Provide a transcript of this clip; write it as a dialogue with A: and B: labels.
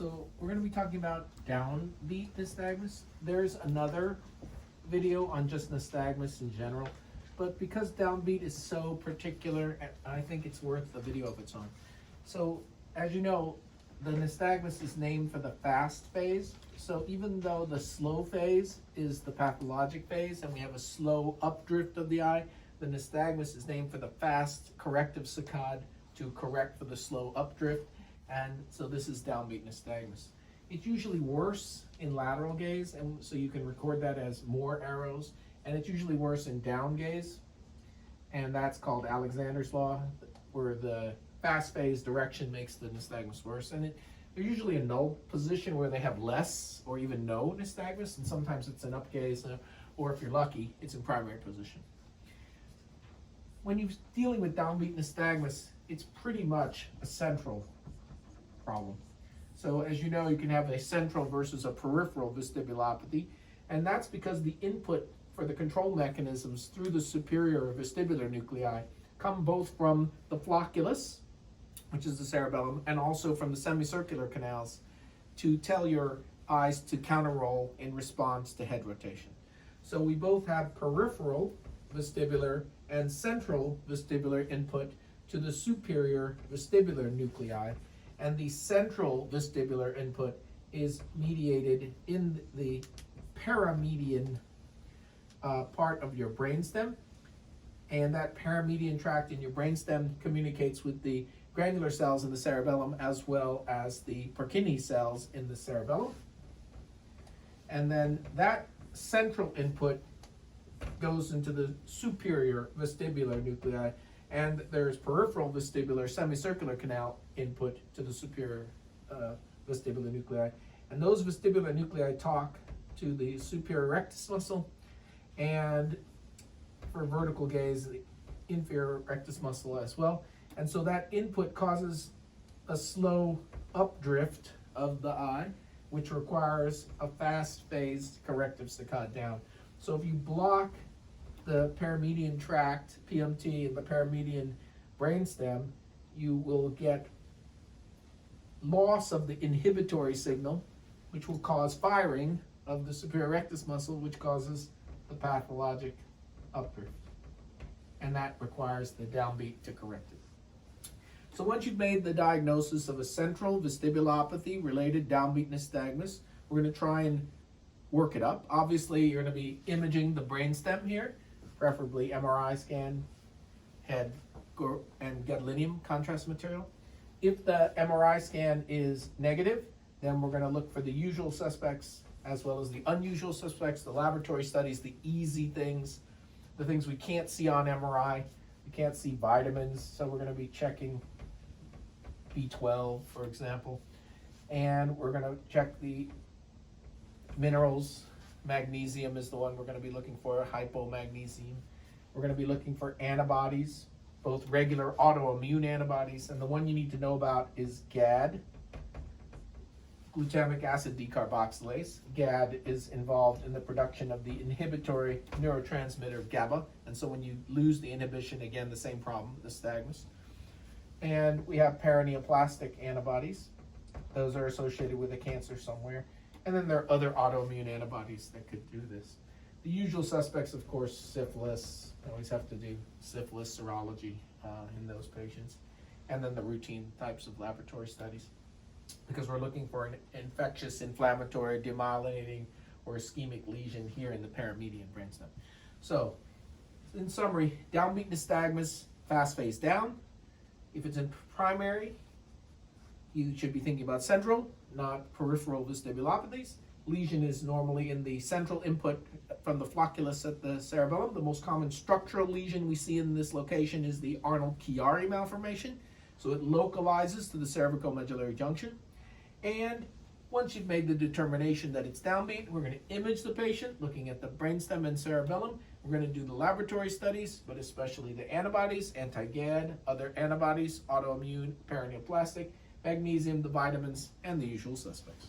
A: So we're going to be talking about downbeat nystagmus. There's another video on just nystagmus in general, but because downbeat is so particular, I think it's worth a video of its own. So as you know, the nystagmus is named for the fast phase. So even though the slow phase is the pathologic phase and we have a slow updrift of the eye, the nystagmus is named for the fast corrective saccade to correct for the slow updrift. And so this is downbeat nystagmus. It's usually worse in lateral gaze, and so you can record that as more arrows. And it's usually worse in down gaze, and that's called Alexander's law, where the fast phase direction makes the nystagmus worse. And they're usually a null position where they have less or even no nystagmus, and sometimes it's an up gaze, or if you're lucky, it's in primary position. When you're dealing with downbeat nystagmus, it's pretty much a central problem. So as you know, you can have a central versus a peripheral vestibulopathy, and that's because the input for the control mechanisms through the superior vestibular nuclei come both from the flocculus, which is the cerebellum, and also from the semicircular canals to tell your eyes to counterroll in response to head rotation. So we both have peripheral vestibular and central vestibular input to the superior vestibular nuclei, and the central vestibular input is mediated in the paramedian part of your brainstem, and that paramedian tract in your brainstem communicates with the granular cells in the cerebellum as well as the Purkinje cells in the cerebellum. And then that central input goes into the superior vestibular nuclei, and there's peripheral vestibular semicircular canal input to the superior vestibular nuclei. And those vestibular nuclei talk to the superior rectus muscle, and for vertical gaze, the inferior rectus muscle as well. And so that input causes a slow updrift of the eye, which requires a fast phased corrective saccade down. So if you block the paramedian tract, PMT, and the paramedian brainstem, you will get loss of the inhibitory signal, which will cause firing of the superior rectus muscle, which causes the pathologic updrift. And that requires the downbeat to correct it. So once you've made the diagnosis of a central vestibulopathy related downbeat nystagmus, we're going to try and work it up. Obviously, you're going to be imaging the brainstem here, preferably MRI scan, head, and gadolinium contrast material. If the MRI scan is negative, then we're going to look for the usual suspects as well as the unusual suspects, the laboratory studies, the easy things, the things we can't see on MRI. We can't see vitamins, so we're going to be checking B12, for example. And we're going to check the minerals. Magnesium is the one we're going to be looking for, hypomagnesium. We're going to be looking for antibodies, both regular autoimmune antibodies, and the one you need to know about is GAD, glutamic acid decarboxylase. GAD is involved in the production of the inhibitory neurotransmitter GABA, and so when you lose the inhibition, again, the same problem, nystagmus. And we have paraneoplastic antibodies. Those are associated with a cancer somewhere. And then there are other autoimmune antibodies that could do this. The usual suspects, of course, syphilis. You always have to do syphilis serology in those patients. And then the routine types of laboratory studies, because we're looking for an infectious, inflammatory, demyelinating, or ischemic lesion here in the paramedian brainstem. So, in summary, downbeat nystagmus, fast phase down. If it's in primary, you should be thinking about central, not peripheral vestibulopathies. Lesion is normally in the central input from the flocculus at the cerebellum. The most common structural lesion we see in this location is the Arnold-Chiari malformation. So it localizes to the cervicomedullary junction. And once you've made the determination that it's downbeat, we're going to image the patient, looking at the brainstem and cerebellum. We're going to do the laboratory studies, but especially the antibodies, anti-GAD, other antibodies, autoimmune, paraneoplastic, magnesium, the vitamins, and the usual suspects.